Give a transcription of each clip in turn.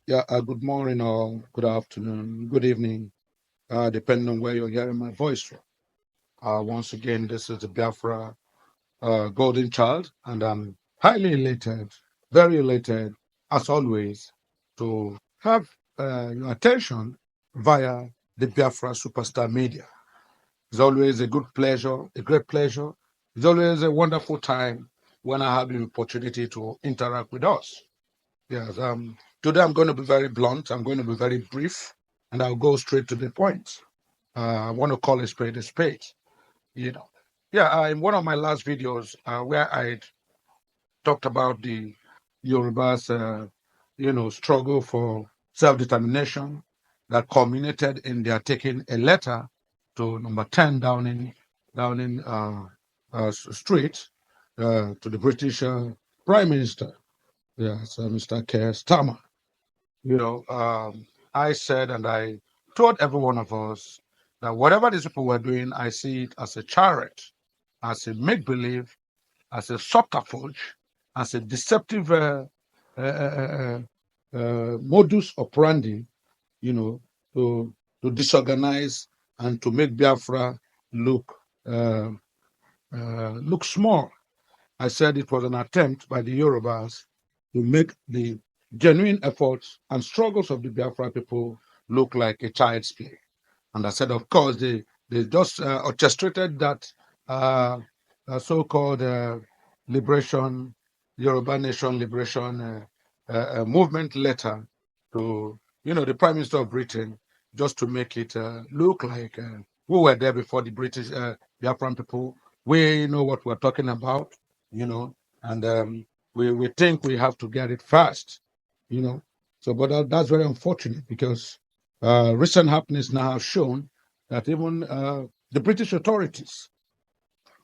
Yeah, good morning or good afternoon, good evening, depending on where you're hearing my voice from. Once again, this is the Biafra Golden Child, and I'm highly elated, very elated, as always, to have your attention via the Biafra Superstar Media. It's always a good pleasure, a great pleasure. It's always a wonderful time when I have the opportunity to interact with us. Yes, today I'm going to be very blunt. I'm going to be very brief, and I'll go straight to the point. I want to call a spade a spade. You know, yeah. In one of my last videos, where I talked about the Yoruba's, struggle for self-determination, that culminated in their taking a letter to number 10 Downing Street, to the British Prime Minister, yes, Mr. Keir Starmer. You know, I said and I told every one of us that whatever these people were doing, I see it as a charade, as a make believe, as a subterfuge, as a deceptive uh, uh, modus operandi, you know, to, to disorganize and to make Biafra look uh, look small. I said it was an attempt by the Yorubas to make the genuine efforts and struggles of the Biafra people look like a child's play. And I said, of course, they just orchestrated that so-called liberation, Yoruba Nation liberation movement letter to, the Prime Minister of Britain, just to make it look like we were there before the British Biafran people. We know what we're talking about, and we think we have to get it fast, you know. So, but that's very unfortunate because recent happenings now have shown that even the British authorities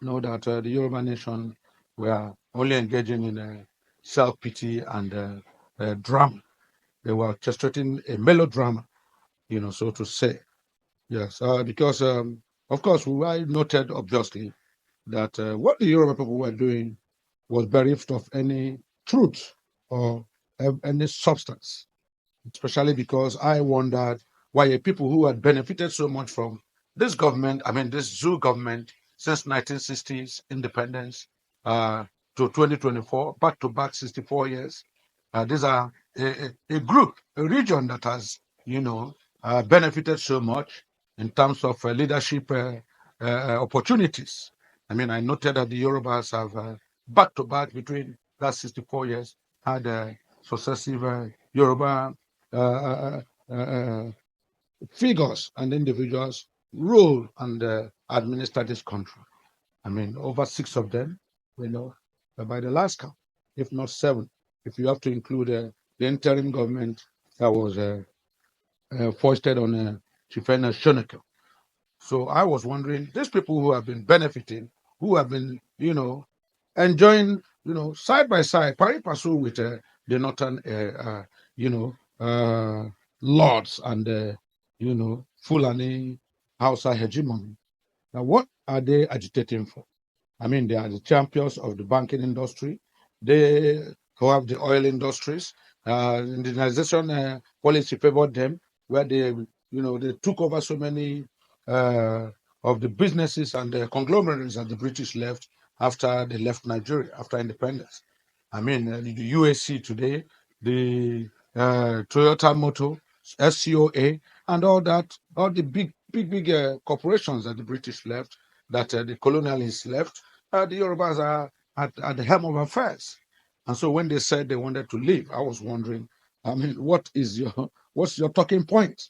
know that the Yoruba nation were only engaging in self-pity and drama. They were orchestrating a melodrama, so to say. Yes, because, of course, we noted, obviously, that what the Yoruba people were doing was bereft of any truth or any substance, especially because I wondered why a people who had benefited so much from this government, I mean, this zoo government, since 1960s independence to 2024, back to back 64 years. These are a group, a region that has, benefited so much in terms of leadership opportunities. I mean, I noted that the Yorubas have back to back between that 64 years had successive Yoruba uh, uh, uh, uh, figures and individuals rule and administer this country. I mean, over six of them, by the last count, if not seven, if you have to include the interim government that was foisted on Chifena Shoneke. So I was wondering, these people who have been benefiting, who have been, enjoying, side by side, pari passu with the northern, you know, lords and, Fulani Hausa hegemony. Now, what are they agitating for? I mean, they are the champions of the banking industry. They who have the oil industries. Indigenization policy favored them, where they took over so many uh, of the businesses and the conglomerates that the British left after they left Nigeria after independence. I mean, the UAC today, the Toyota Motor, SCOA, and all that, all the big corporations that the British left, that the colonialists left, the Yorubas are at the helm of affairs. And so when they said they wanted to leave, I was wondering, I mean, what's your talking point?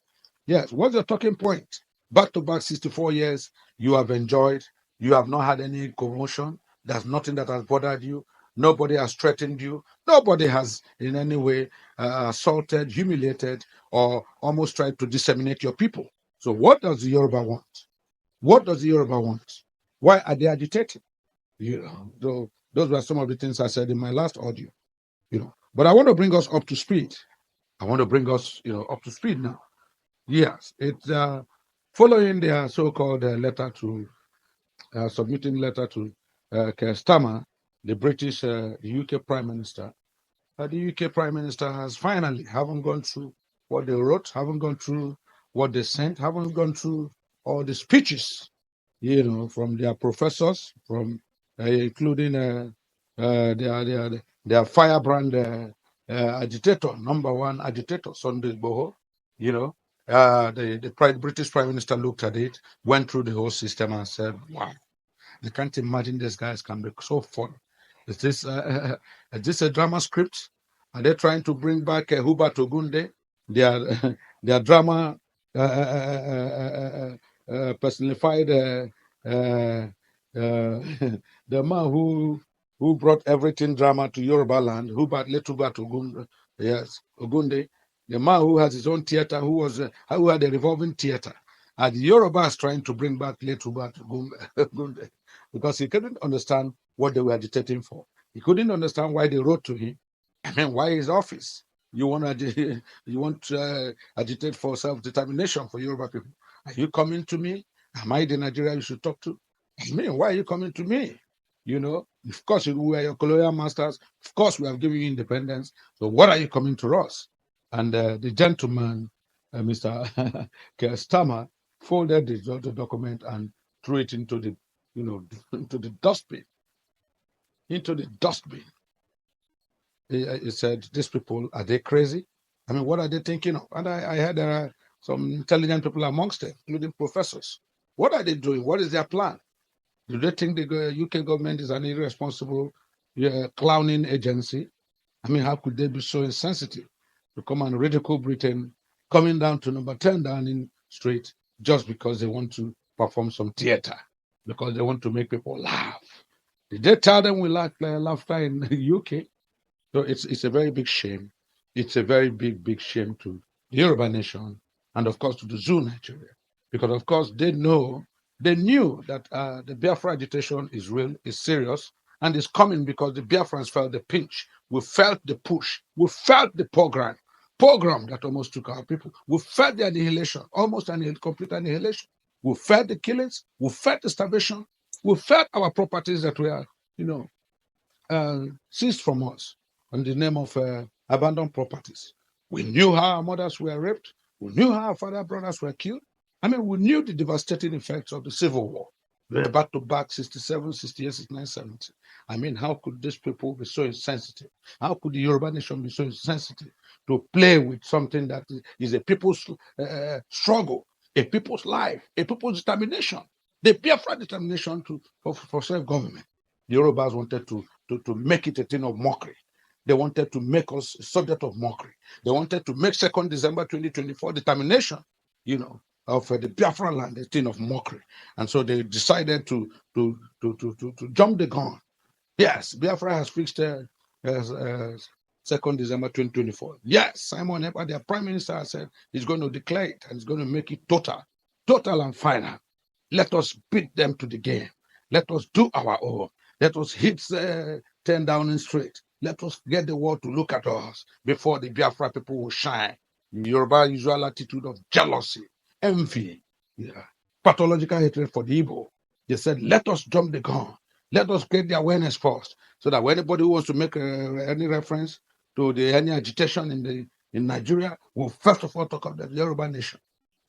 Yes, what's your talking point? Back to back 64 years, you have enjoyed, you have not had any commotion, there's nothing that has bothered you, nobody has threatened you, nobody has in any way assaulted, humiliated, or almost tried to disseminate your people. So what does the Yoruba want? What does the Yoruba want? Why are they agitating? Those were some of the things I said in my last audio. But I want to bring us up to speed. I want to bring us, up to speed now. Yes, it's following their so-called letter to submitting letter to Keir Starmer, the British, the UK Prime Minister. the UK Prime Minister has finally haven't gone through what they wrote, haven't gone through what they sent, haven't gone through all the speeches, from their professors, from including their firebrand agitator, number one agitator, Sunday Igboho. The British Prime Minister looked at it, went through the whole system, and said, "Wow, I can't imagine these guys can be so funny. Is this is this a drama script? Are they trying to bring back Hubert Ogunde, their their drama personified the man who brought everything drama to Yoruba land, late Hubert Ogunde, yes, Ogunde, the man who has his own theater, who had a revolving theater. And the Yoruba is trying to bring back late Hubert Ogunde because he couldn't understand what they were agitating for. He couldn't understand why they wrote to him. I mean, why his office? You want to agitate for self-determination for Yoruba people? Are you coming to me? Am I the Nigeria you should talk to? I mean, why are you coming to me? Of course, we are your colonial masters. Of course, we have given you independence. So what are you coming to us? And the gentleman, Mr. Keir Starmer, folded the document and threw it into the into the dustbin. Into the dustbin. He said, "These people, are they crazy? I mean, what are they thinking of?" And I heard there are some intelligent people amongst them, including professors. What are they doing? What is their plan? Do they think the UK government is an irresponsible clowning agency? I mean, how could they be so insensitive to come and ridicule Britain, coming down to number 10 Downing Street just because they want to perform some theater, because they want to make people laugh? Did they tell them we lack laughter in the UK? So it's a very big shame. It's a very big shame to the Yoruba nation and of course to the Zoo Nigeria. Because of course they knew that the Biafra agitation is real, is serious, and is coming because the Biafrans felt the pinch. We felt the push. We felt the pogrom that almost took our people. We felt the annihilation, almost complete annihilation. We felt the killings. We felt the starvation. We felt our properties that were, seized from us in the name of abandoned properties. We knew how our mothers were raped. We knew how our father brothers were killed. I mean, we knew the devastating effects of the Civil War. We were back to back 67, 68, 69, 70. I mean, how could these people be so insensitive? How could the Yoruba nation be so insensitive to play with something that is a people's struggle, a people's life, a people's determination, the Biafra determination for self-government? The Yorubas wanted to make it a thing of mockery. They wanted to make us a subject of mockery. They wanted to make 2nd December 2024 determination, of the Biafra land a thing of mockery. And so they decided to jump the gun. Yes, Biafra has fixed 2nd December 2024. Yes, Simon Ekpa, their prime minister, said he's going to declare it and he's going to make it total and final. Let us beat them to the game. Let us do our own. Let us hit 10 Downing Street. Let us get the world to look at us before the Biafra people will shine. Yoruba usual attitude of jealousy, envy, pathological hatred for the Igbo. They said, let us jump the gun. Let us get the awareness first, so that when anybody who wants to make any reference to any agitation in Nigeria will first of all talk of the Yoruba nation.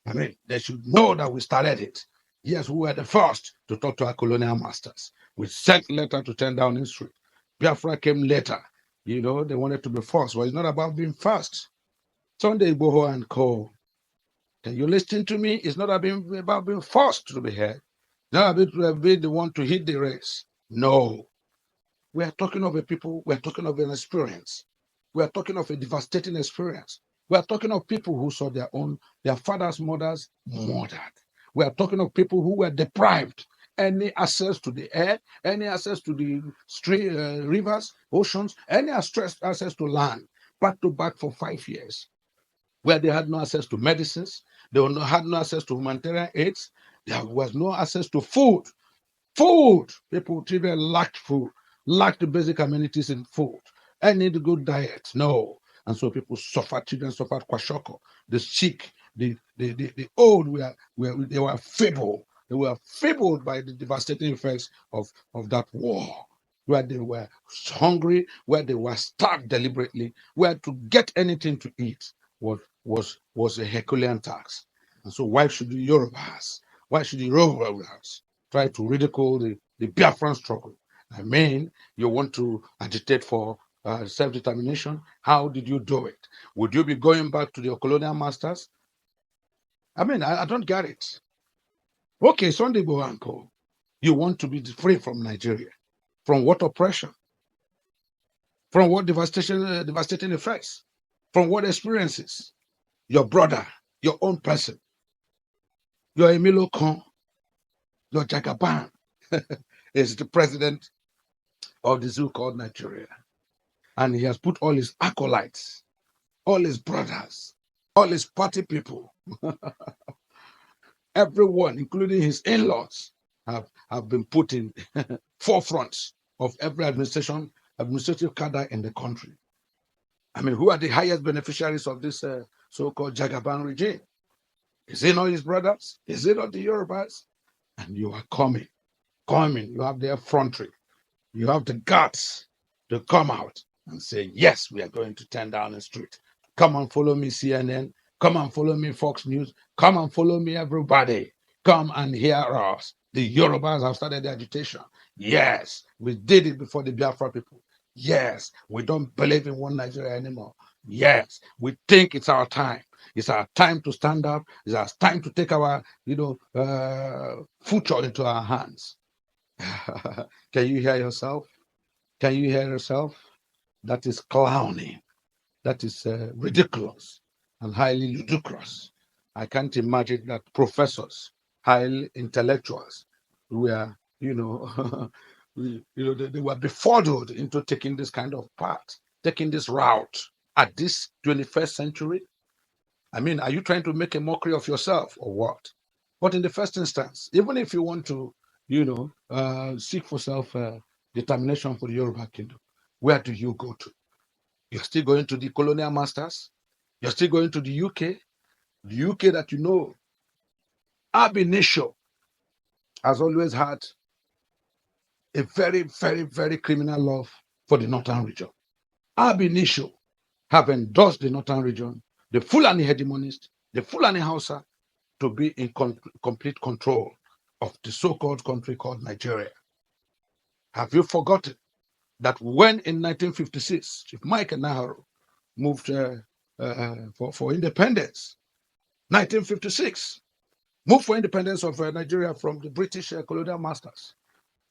I mean, they should know that we started it. Yes, we were the first to talk to our colonial masters. We sent letter to 10 Downing Street. Biafra came later. They wanted to be first. Well, it's not about being first. Sunday Igboho and co. Can you listen to me? It's not about being forced to be heard. Not about being the one to hit the race. No. We are talking of a people, we are talking of an experience. We are talking of a devastating experience. We are talking of people who saw their fathers, mothers murdered. We are talking of people who were deprived any access to the air, any access to the street, rivers, oceans, any access to land, back to back for 5 years, where they had no access to medicines, had no access to humanitarian aids, there was no access to food. Children lacked food, lacked the basic amenities in food. I need a good diet. No. And so people suffered, children suffered kwashoko. The sick, the old they were feeble. They were feebled by the devastating effects of that war. where they were hungry, where they were starved deliberately, where to get anything to eat was a Herculean task. And so why should the Yorubas, why should the Yorubas try to ridicule the Biafran struggle? I mean, you want to agitate for self-determination. How did you do it? Would you be going back to the colonial masters? I mean, I don't get it. Okay, Sunday Boanko, you want to be free from Nigeria. From what oppression? From what devastating effects? From what experiences? Your brother, your own person, your Emilio Khan, your Jagaban is the president of the zoo called Nigeria. And he has put all his acolytes, all his brothers, all his party people, everyone, including his in-laws, have been put in forefront of every administrative cadre in the country. I mean, who are the highest beneficiaries of this so-called Jagaban regime? Is it not his brothers? Is it not the Yorubas? And you are coming. You have the effrontery. You have the guts to come out and say, yes, we are going to turn down the street. Come and follow me, CNN. Come and follow me, Fox News. Come and follow me, everybody. Come and hear us. The Yorubas have started the agitation. Yes, we did it before the Biafra people. Yes, we don't believe in one Nigeria anymore. Yes, we think it's our time. It's our time to stand up. It's our time to take our, future into our hands. Can you hear yourself? Can you hear yourself? That is clowning. That is ridiculous and highly ludicrous. I can't imagine that professors, highly intellectuals, were, they were befuddled into taking this kind of path, taking this route at this 21st century. I mean, are you trying to make a mockery of yourself or what? But in the first instance, even if you want to, seek for self-determination for the Yoruba kingdom, where do you go to? You're still going to the colonial masters? You're still going to the UK? The UK that you know, ab initio, has always had a very, very, very criminal love for the northern region. Ab initio have endorsed the northern region, the Fulani hegemonists, the Fulani Hausa, to be in complete control of the so-called country called Nigeria. Have you forgotten that when in 1956, Chief Mike Naharo moved for independence, 1956, moved for independence of Nigeria from the British colonial masters,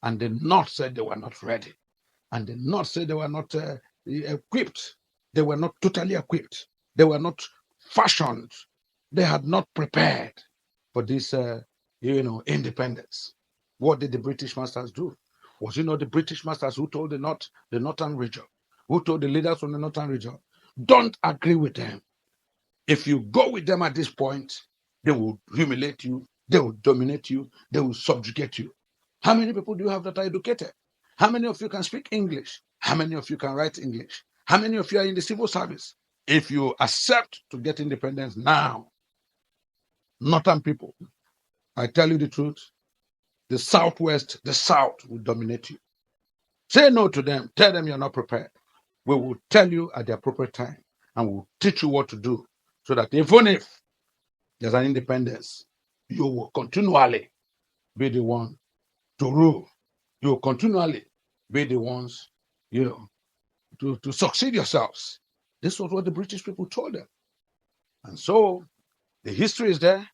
and the North said they were not ready, and the North said they were not equipped. They were not totally equipped. They were not fashioned. They had not prepared for this, independence. What did the British masters do? Was it not the British masters who told the northern region, who told the leaders from the northern region, don't agree with them. If you go with them at this point, they will humiliate you, they will dominate you, they will subjugate you. How many people do you have that are educated? How many of you can speak English? How many of you can write English? How many of you are in the civil service? If you accept to get independence now, northern people, I tell you the truth, the Southwest, the South will dominate you. Say no to them. Tell them you're not prepared. We will tell you at the appropriate time and we'll teach you what to do so that even if there's an independence, you will continually be the one to rule. You will continually be the ones, to succeed yourselves. This was what the British people told them. And so the history is there.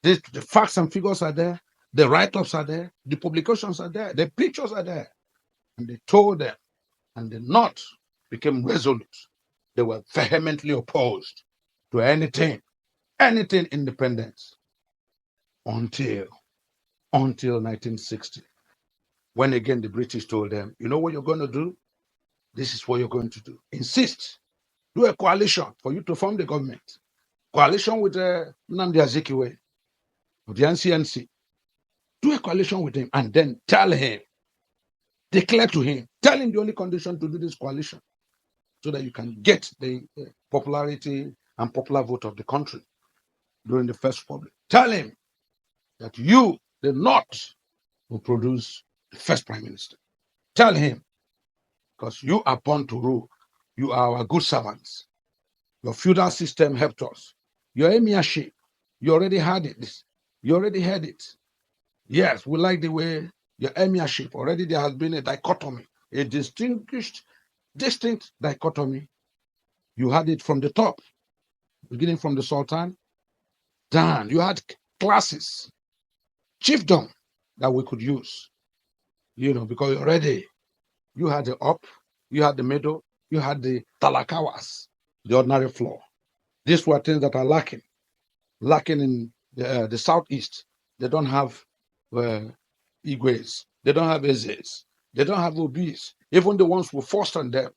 The facts and figures are there. The write-ups are there. The publications are there. The pictures are there. And they told them, and the North became resolute. They were vehemently opposed to anything independence until 1960. When again the British told them, you know what you're going to do? This is what you're going to do. Insist. Do a coalition for you to form the government. Coalition with Nnamdi Azikiwe of the NCNC. Do a coalition with him and then tell him, declare to him, tell him the only condition to do this coalition so that you can get the popularity and popular vote of the country during the First Republic. Tell him that you, the North, will produce the first prime minister. Tell him, because you are born to rule. You are our good servants. Your feudal system helped us. Your emirship, you already had it. You already had it. Yes, we like the way your emirship, already there has been a dichotomy, a distinct dichotomy. You had it from the top, beginning from the Sultan down. You had classes, chiefdom that we could use, because already you had the up, you had the middle, you had the talakawas, the ordinary floor. These were things that are lacking in the southeast. They don't have Igwes, they don't have Ezes, they don't have Obis. Even the ones who forced on them,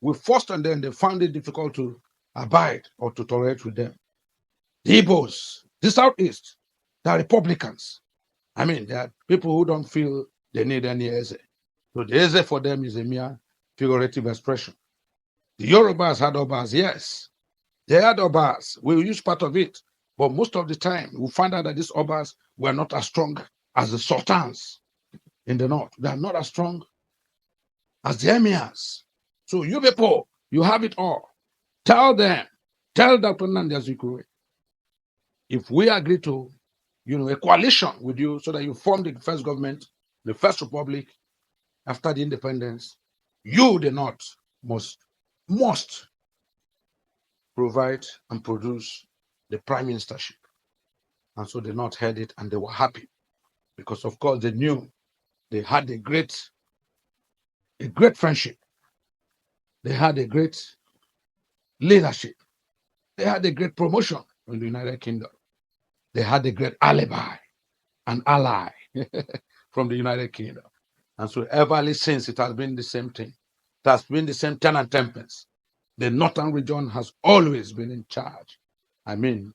they found it difficult to abide or to tolerate with them. The Igbos, the southeast, they are Republicans. I mean, they are people who don't feel they need any Eze. So the Eze for them is a mere figurative expression. The Yorubas had Obas, yes. They had Obas. We will use part of it. But most of the time, we find out that these Obas were not as strong as the Sultans in the north. They are not as strong as the Emirs. So you people, you have it all. Tell them, tell Dr. Nnamdi Azikiwe, if we agree to, a coalition with you so that you form the first government, the first republic after the independence, you, the North, must provide and produce the prime ministership. And so the North heard it and they were happy because, of course, they knew they had a great friendship. They had a great leadership. They had a great promotion in the United Kingdom. They had a great alibi and ally from the United Kingdom. And so ever since, it has been the same thing. It has been the same 10 and 10 pence. The northern region has always been in charge. I mean,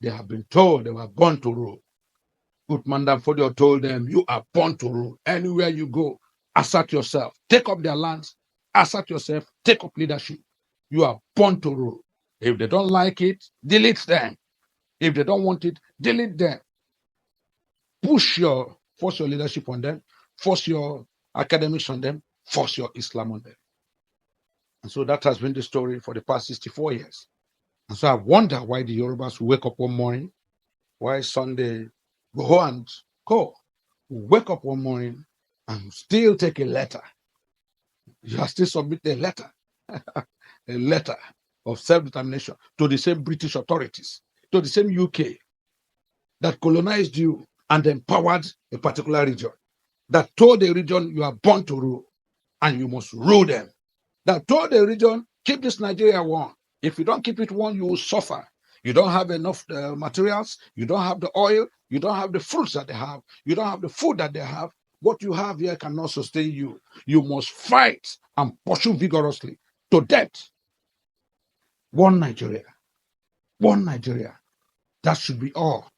they have been told they were born to rule. Uthman Dan Fodio told them, you are born to rule. Anywhere you go, assert yourself. Take up their lands, assert yourself, take up leadership. You are born to rule. If they don't like it, delete them. If they don't want it, delete them. Force your leadership on them, force your academics on them, force your Islam on them. And so that has been the story for the past 64 years. And so I wonder why the Yorubas wake up one morning, why Sunday Igboho and Co wake up one morning and still take a letter. You are still submitting a letter, a letter of self-determination to the same British authorities, to the same UK that colonized you and empowered a particular region, that told the region you are born to rule and you must rule them, that told the region, keep this Nigeria one. If you don't keep it one, you will suffer. You don't have enough materials, you don't have the oil, you don't have the fruits that they have, you don't have the food that they have. What you have here cannot sustain you. You must fight and pursue vigorously to death. One Nigeria. One Nigeria. That should be all.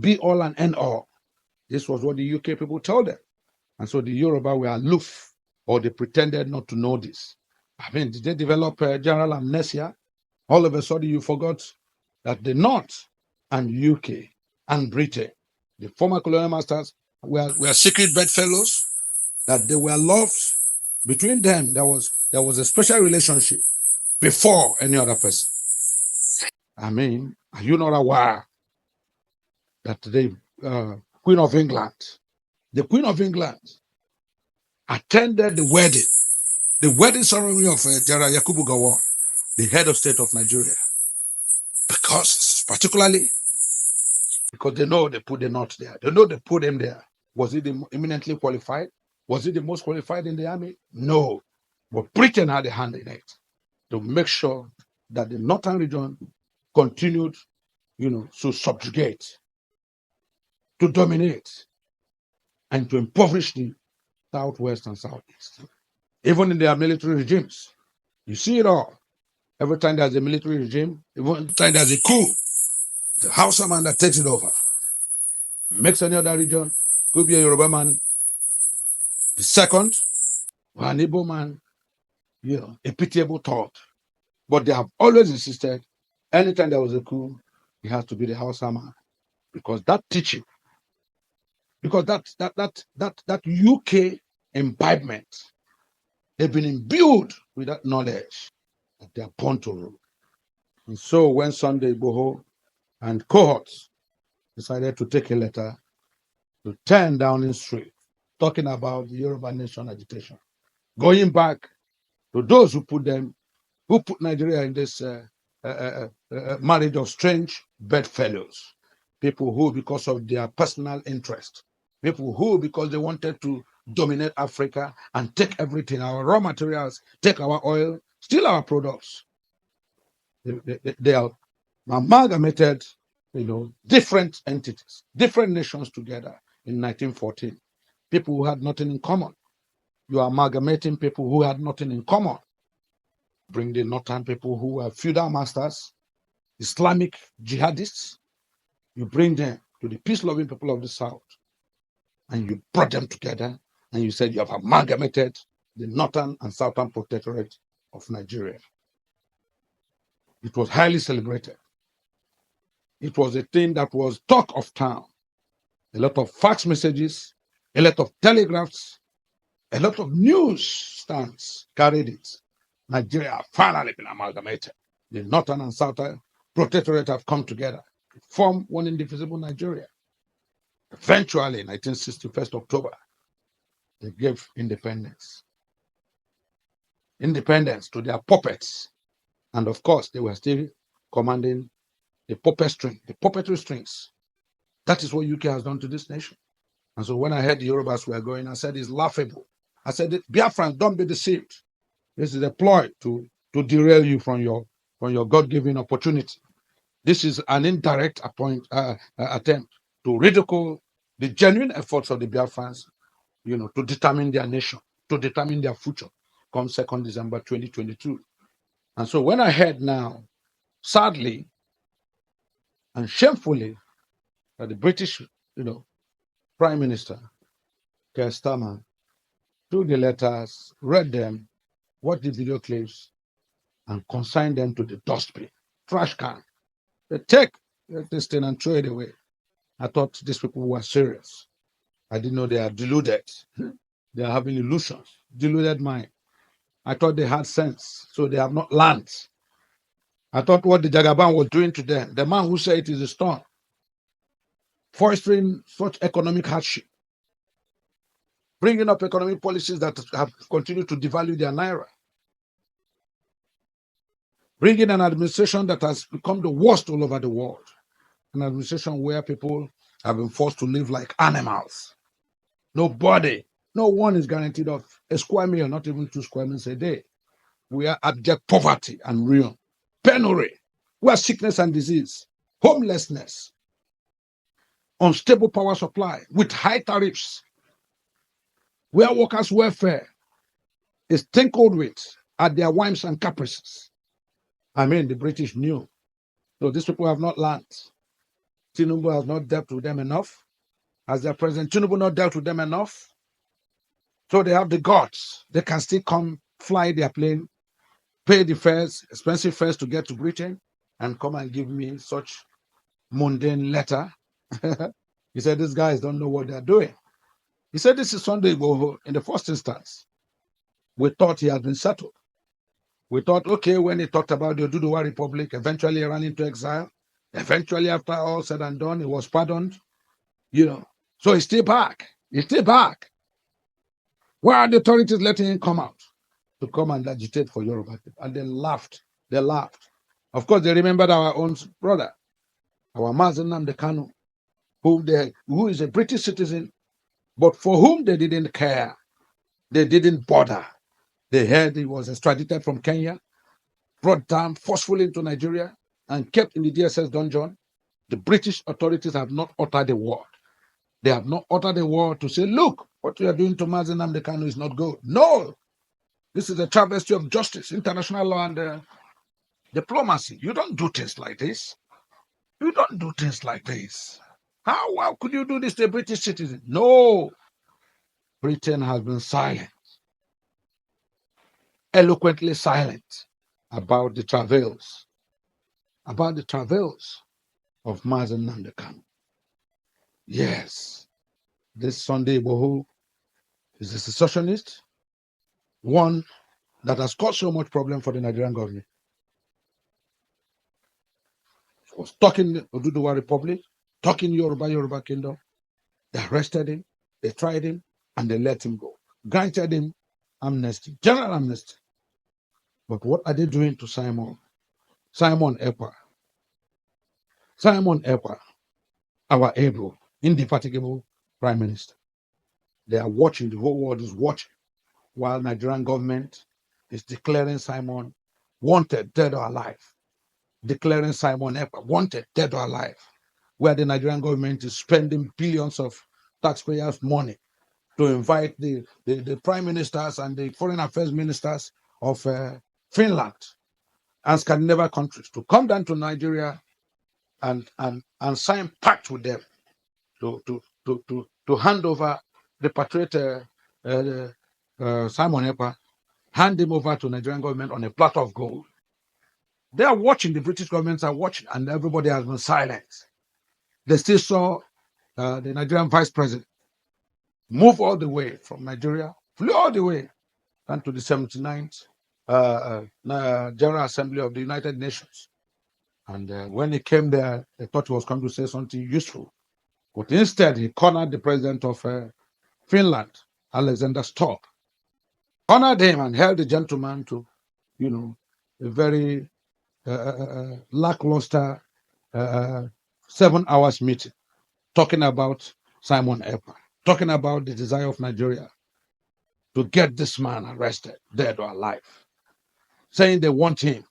Be all and end all. This was what the UK people told them. And so the Yoruba were aloof, or they pretended not to know this. I mean, did they develop general amnesia? All of a sudden, you forgot that the North and UK and Britain, the former colonial masters, were secret bedfellows, that they were loved. Between them, there was a special relationship before any other person. I mean, are you not aware that the Queen of England attended the wedding ceremony of General Yakubu Gowon, the head of state of Nigeria, particularly because they know they put the North there. They know they put him there. Was he eminently qualified? Was he the most qualified in the army? No. But Britain had a hand in it to make sure that the northern region continued, to subjugate, to dominate, and to impoverish the southwest and southeast. Even in their military regimes, you see it all. Every time there's a military regime, every time there's a coup, the Hausa man that takes it over, makes any other region, could be a Yoruba man, the second, or an Igbo man, a pitiable thought. But they have always insisted, anytime there was a coup, it has to be the Hausa man, because that teaching, because that UK imbibement They've been imbued with that knowledge that they are born to rule. And so when Sunday Igboho and cohorts decided to take a letter to turn Downing Street, talking about the Yoruba nation agitation, going back to those who put Nigeria in this marriage of strange bedfellows, people who, because of their personal interest, people who, because they wanted to dominate Africa and take everything, our raw materials, take our oil, steal our products. They are amalgamated, different entities, different nations together in 1914. People who had nothing in common. You are amalgamating people who had nothing in common. Bring the northern people who were feudal masters, Islamic jihadists. You bring them to the peace-loving people of the South, and you brought them together, and you said you have amalgamated the northern and southern protectorate of Nigeria. It was highly celebrated. It was a thing that was talk of town. A lot of fax messages, a lot of telegraphs, a lot of news stands carried it. Nigeria have finally been amalgamated. The northern and southern protectorate have come together to form one indivisible Nigeria. Eventually, 1961 October, they gave independence. Independence to their puppets. And of course, they were still commanding the puppetry strings. That is what UK has done to this nation. And so when I heard the Yorubas were going, I said, it's laughable. I said, Biafran, don't be deceived. This is a ploy to derail you from your God-given opportunity. This is an indirect attempt to ridicule the genuine efforts of the Biafrans, to determine their nation, to determine their future, come 2nd December 2022. And so when I heard now, sadly and shamefully, that the British, Prime Minister, Keir Starmer, took the letters, read them, watched the video clips, and consigned them to the dustbin, trash can. They take this thing and throw it away. I thought these people were serious. I didn't know they are deluded. They are having illusions, deluded mind. I thought they had sense, so they have not learned. I thought what the Jagaban was doing to them, the man who said it is a storm, fostering such economic hardship, bringing up economic policies that have continued to devalue their naira, bringing an administration that has become the worst all over the world, an administration where people have been forced to live like animals. Nobody, no one is guaranteed of a square meal, not even 2 square meals a day. We are abject poverty and ruin, penury, we are sickness and disease, homelessness, unstable power supply with high tariffs, where workers' welfare is tinkled with at their whims and caprices. I mean, the British knew. So these people have not learned. Tinubu has not dealt with them enough. Has their president Tinubu not dealt with them enough? So they have the guts. They can still come fly their plane, pay the fares, expensive fares to get to Britain, and come and give me such mundane letter. He said, these guys don't know what they're doing. He said, this is Sunday Igboho in the first instance. We thought he had been settled. We thought, okay, when he talked about the Oduduwa Republic, eventually he ran into exile. Eventually, after all said and done, he was pardoned. So he's still back. He's still back. Why are the authorities letting him come out to come and agitate for Yoruba people? And they laughed. They laughed. Of course, they remembered our own brother, our Mazen Nnamdi Kanu, who is a British citizen, but for whom they didn't care. They didn't bother. They heard he was extradited from Kenya, brought down forcefully into Nigeria, and kept in the DSS dungeon. The British authorities have not uttered a word. They have not uttered a word to say, look, what you are doing to Mazen Nnamdi Kanu is not good. No, this is a travesty of justice, international law, and diplomacy. You don't do things like this. You don't do things like this. How could you do this to a British citizen? No. Britain has been silent, eloquently silent about the travails of Mazen Nnamdi Kanu. Yes, this Sunday Igboho is a secessionist. one that has caused so much problem for the Nigerian government. He was talking Oduduwa Republic, talking Yoruba Kingdom. They arrested him, they tried him, and they let him go. Granted him amnesty, general amnesty. But what are they doing to Simon? Simon Ekpa. Simon Ekpa, our able, indefatigable prime minister. They are watching, the whole world is watching, while Nigerian government is declaring Simon wanted, dead or alive. Declaring Simon Ekpa wanted, dead or alive. Where the Nigerian government is spending billions of taxpayers' money to invite the prime ministers and the foreign affairs ministers of Finland and Scandinavian countries to come down to Nigeria and sign pact with them to hand over, repatriate Simon Ekpa, hand him over to Nigerian government on a platter of gold. They are watching, the British governments are watching, and everybody has been silent. They still saw the Nigerian vice president move all the way from Nigeria, flew all the way down to the 79th General Assembly of the United Nations. And when he came there, they thought he was coming to say something useful. But instead, he cornered the president of Finland, Alexander Stubb, honored him and held the gentleman to, a very lackluster 7 hours meeting, talking about Simon Ekpa, talking about the desire of Nigeria to get this man arrested, dead or alive, saying they want him,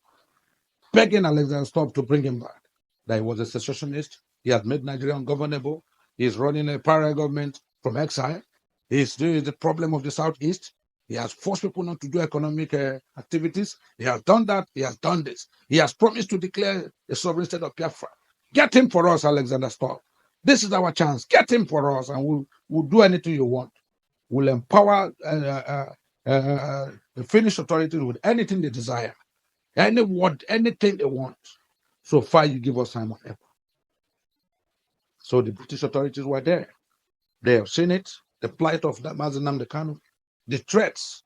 begging Alexander Stubb to bring him back, that he was a secessionist, he has made Nigeria ungovernable, he is running a parallel government from exile, he is doing the problem of the Southeast, he has forced people not to do economic activities, he has done that, he has done this, he has promised to declare a sovereign state of Biafra. Get him for us, Alexander Stubb. This is our chance. Get him for us, and we'll do anything you want. We'll empower the Finnish authorities with anything they desire, anything they want. So far, you give us Simon Ekpa. So the British authorities were there. They have seen it, the plight of Mazi Nnamdi Kanu, the threats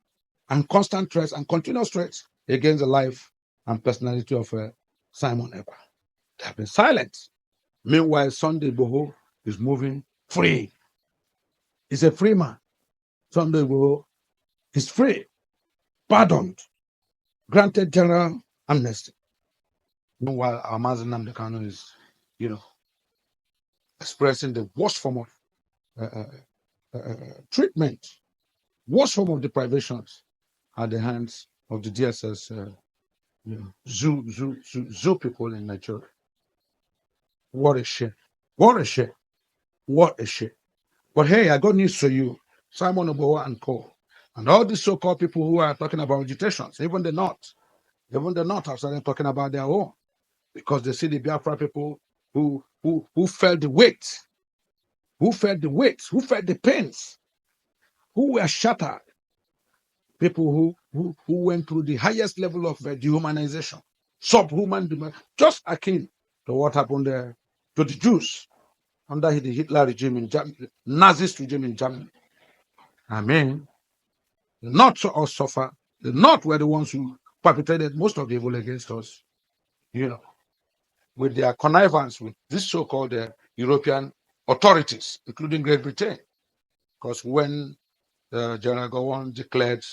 and constant threats and continuous threats against the life and personality of Simon Ekpa. They have been silent. Meanwhile, Sunday Igboho is moving free. He's a free man. Sunday Igboho is free, pardoned, granted general amnesty. Meanwhile, our Mazi Nnamdi Kanu is, expressing the worst form of treatment, worst form of deprivations at the hands of the DSS zoo people in Nigeria. What a shame. What a shame. What a shame. But hey, I got news for you. Simon Igboho and co. And all these so-called people who are talking about agitations, even the North have started talking about their own, because they see the Biafra people who felt the weight, who felt the pains, who were shattered, people who went through the highest level of dehumanization, subhuman, just akin to what happened to the Jews under the Hitler regime in Germany, Nazist regime in Germany. I mean, the North all suffer. The North were the ones who perpetrated most of the evil against us, with their connivance with this so-called European authorities, including Great Britain. Because when General Gowon declared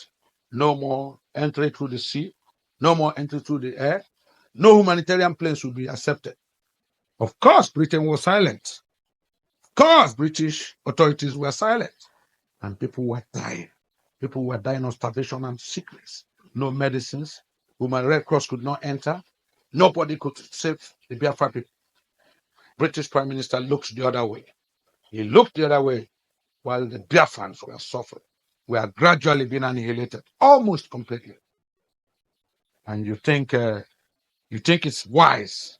no more entry through the sea, no more entry through the air, no humanitarian planes will be accepted. Of course, Britain was silent. Of course, British authorities were silent. And people were dying. People were dying of starvation and sickness. No medicines. Human Red Cross could not enter. Nobody could save the Biafra people. British Prime Minister looked the other way. He looked the other way while the Biafrans were suffering, were gradually being annihilated, almost completely. And you think it's wise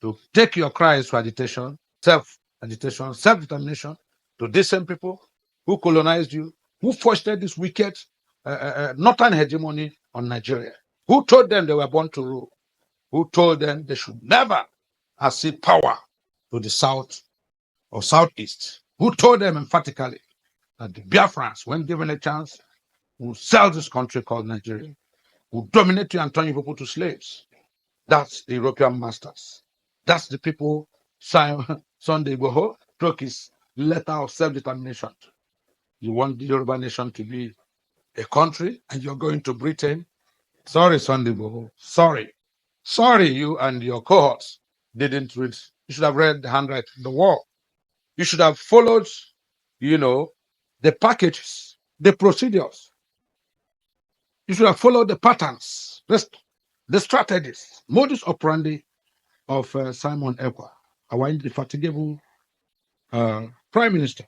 to take your cries for agitation, self-determination to these same people who colonized you, who fostered this wicked northern hegemony on Nigeria, who told them they were born to rule, who told them they should never accede power to the south or southeast, who told them emphatically that the Biafrans, when given a chance, who sell this country called Nigeria, who dominate you and turn you people to slaves. That's the European masters. That's the people Sunday Igboho took his letter of self-determination. You want the Yoruba nation to be a country and you're going to Britain? Sorry, Sunday Igboho. Sorry. Sorry, you and your cohorts didn't read. You should have read the handwriting of the war. You should have followed, the packages, the procedures. You should have followed the patterns, the strategies, modus operandi of Simon Ekpa, our indefatigable prime minister,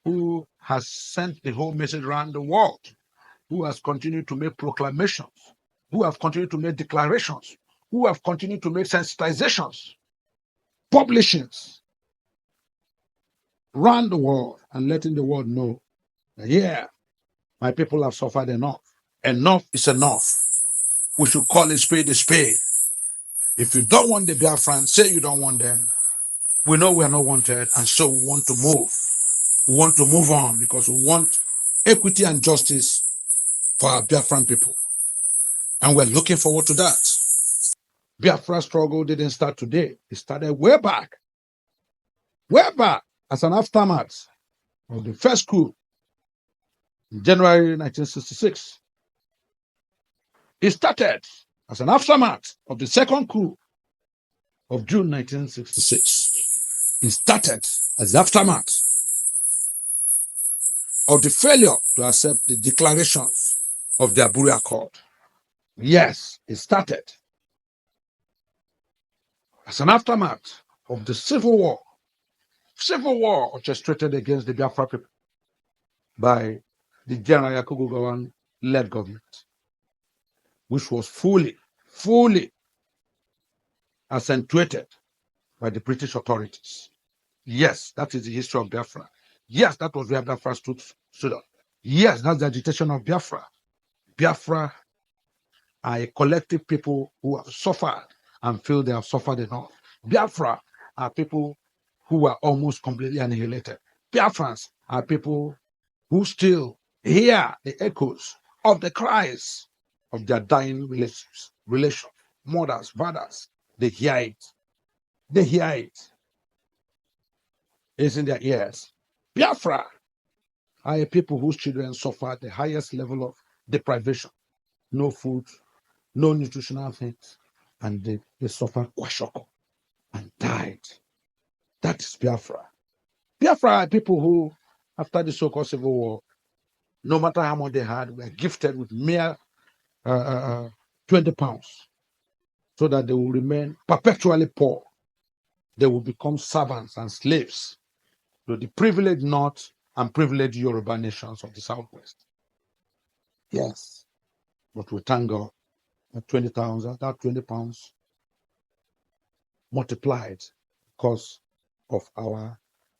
who has sent the whole message around the world, who has continued to make proclamations, who have continued to make declarations, who have continued to make sensitizations, publishings around the world and letting the world know that, yeah, my people have suffered enough. Enough is enough. We should call a spade a spade. If you don't want the Biafran, say you don't want them. We know we are not wanted, and so we want to move. We want to move on because we want equity and justice for our Biafran people. And we're looking forward to that. Biafra struggle didn't start today. It started way back as an aftermath of the first coup in January 1966. It started as an aftermath of the second coup of June 1966. It started as the aftermath of the failure to accept the declarations of the Aburi Accord. Yes, it started as an aftermath of the civil war orchestrated against the Biafra people by the General Yakubu Gowon-led government, which was fully accentuated by the British authorities. Yes, that is the history of Biafra. Yes, that was where Biafra stood up. Yes, that's the agitation of Biafra. Biafra are a collective people who have suffered and feel they have suffered enough. Biafra are people who are almost completely annihilated. Biafrans are people who still hear the echoes of the cries of their dying relations, mothers, fathers. They hear it. They hear it. It's in their ears. Biafra are a people whose children suffer the highest level of deprivation. No food, no nutritional things, and they suffer kwashoko and died. That is Biafra. Biafra are people who, after the so-called civil war, no matter how much they had, were gifted with mere 20 pounds so that they will remain perpetually poor. They will become servants and slaves to the privileged North and privileged Yoruba nations of the Southwest. Yes, but we thank God that 20,000, that 20 pounds multiplied because of our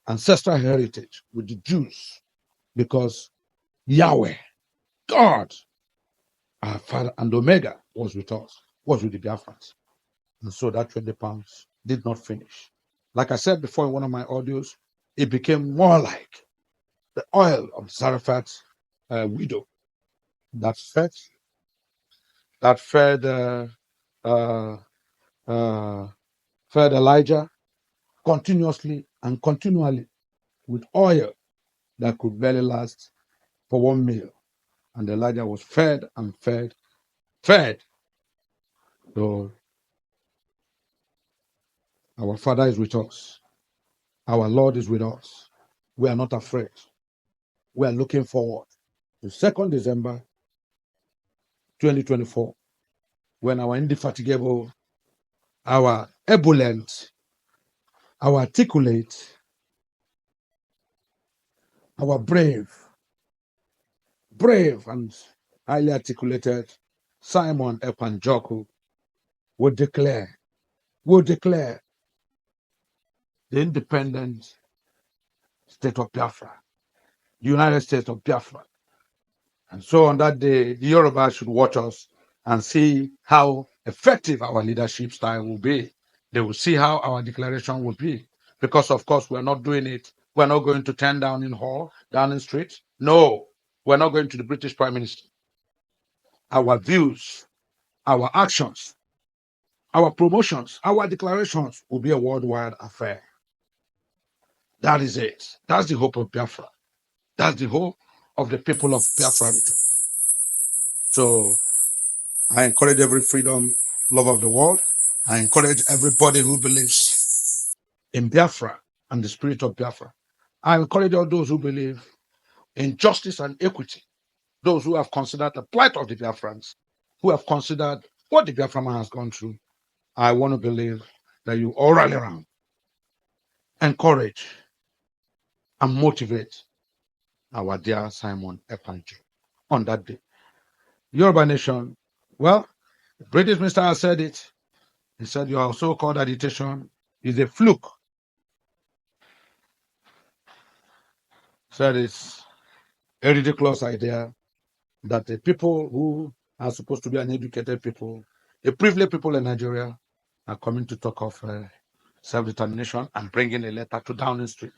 ancestral heritage with the Jews, because Yahweh, God, our Father and Omega, was with us, was with the Biafrans. And so that 20 pounds did not finish. Like I said before in one of my audios, it became more like the oil of Zarephath's widow that fed Elijah continuously and continually with oil that could barely last for one meal. And Elijah was fed and fed. So our Father is with us. Our Lord is with us. We are not afraid. We are looking forward to 2nd December 2024, when our indefatigable, our ebullient, our articulate, our brave and highly articulated Simon Ekpa will declare the independent state of Biafra, the United States of Biafra. And so on that day, the Yoruba should watch us and see how effective our leadership style will be. They will see how our declaration will be. Because, of course, we're not doing it. We're not going to turn down in hall, down in street. No. We're not going to the British Prime Minister. Our views, our actions, our promotions, our declarations will be a worldwide affair. That is it. That's the hope of Biafra. That's the hope of the people of Biafra. So I encourage every freedom lover of the world. I encourage everybody who believes in Biafra and the spirit of Biafra. I encourage all those who believe in justice and equity, those who have considered the plight of the Biafrans, who have considered what the Biafra man has gone through. I want to believe that you all rally around, encourage, and motivate our dear Simon Epanjo on that day. Yoruba Nation, well, the British minister has said it. He said your so-called agitation is a fluke. Said it's a ridiculous idea that the people who are supposed to be an educated people, a privileged people in Nigeria, are coming to talk of self-determination and bringing a letter to Downing Street.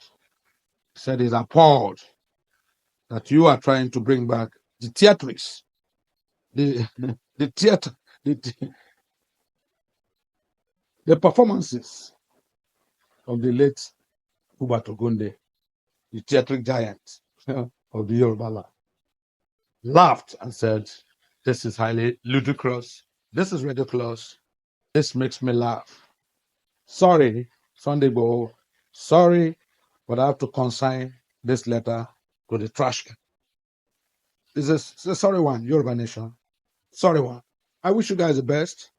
He said he's appalled that you are trying to bring back the theatrics, the theater, the performances of the late Hubert Ogunde, the theatric giant of the Yoruba land. Laughed and said, this is highly ludicrous. This is ridiculous. This makes me laugh. Sorry, Sunday Igboho. Sorry, but I have to consign this letter to the trash can. It's a sorry one, Yoruba Nation. Sorry one. I wish you guys the best.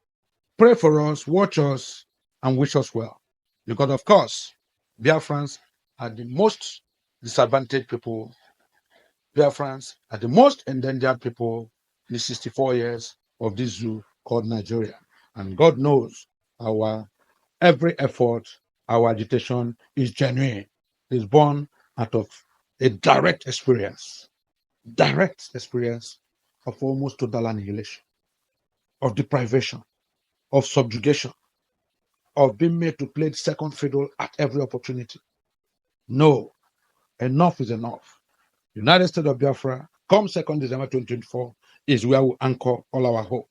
Pray for us, watch us, and wish us well. Because, of course, Biafrans are the most disadvantaged people. Biafrans are the most endangered people in the 64 years of this zoo called Nigeria. And God knows our every effort, our agitation is genuine. It's born out of a direct experience of almost total annihilation, of deprivation, of subjugation, of being made to play second fiddle at every opportunity. No, enough is enough. United States of Biafra, come 2nd December 2024, is where we anchor all our hope.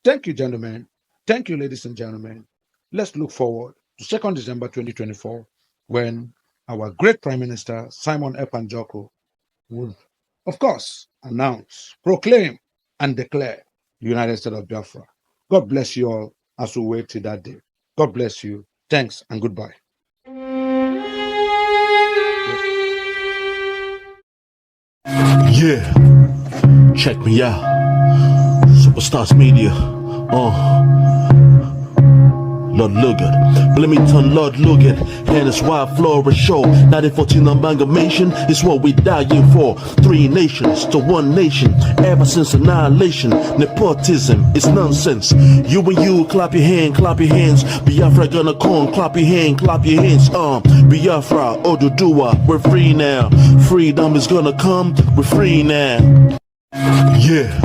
Thank you, gentlemen. Thank you, ladies and gentlemen. Let's look forward to 2nd December 2024, when our great Prime Minister, Simon Epanjoko, will, of course, announce, proclaim, and declare the United States of Biafra. God bless you all as we wait till that day. God bless you. Thanks and goodbye. Yeah, check me out. Superstars Media. Lord Logan, Bloomington, Lord Logan, and it's Wild Flora Show. 1914 amalgamation is what we dying for. 3 nations to 1 nation, ever since annihilation. Nepotism is nonsense. You and you, clap your hands. Biafra gonna come, clap your hands. Biafra, Oduduwa, we're free now. Freedom is gonna come, we're free now. Yeah.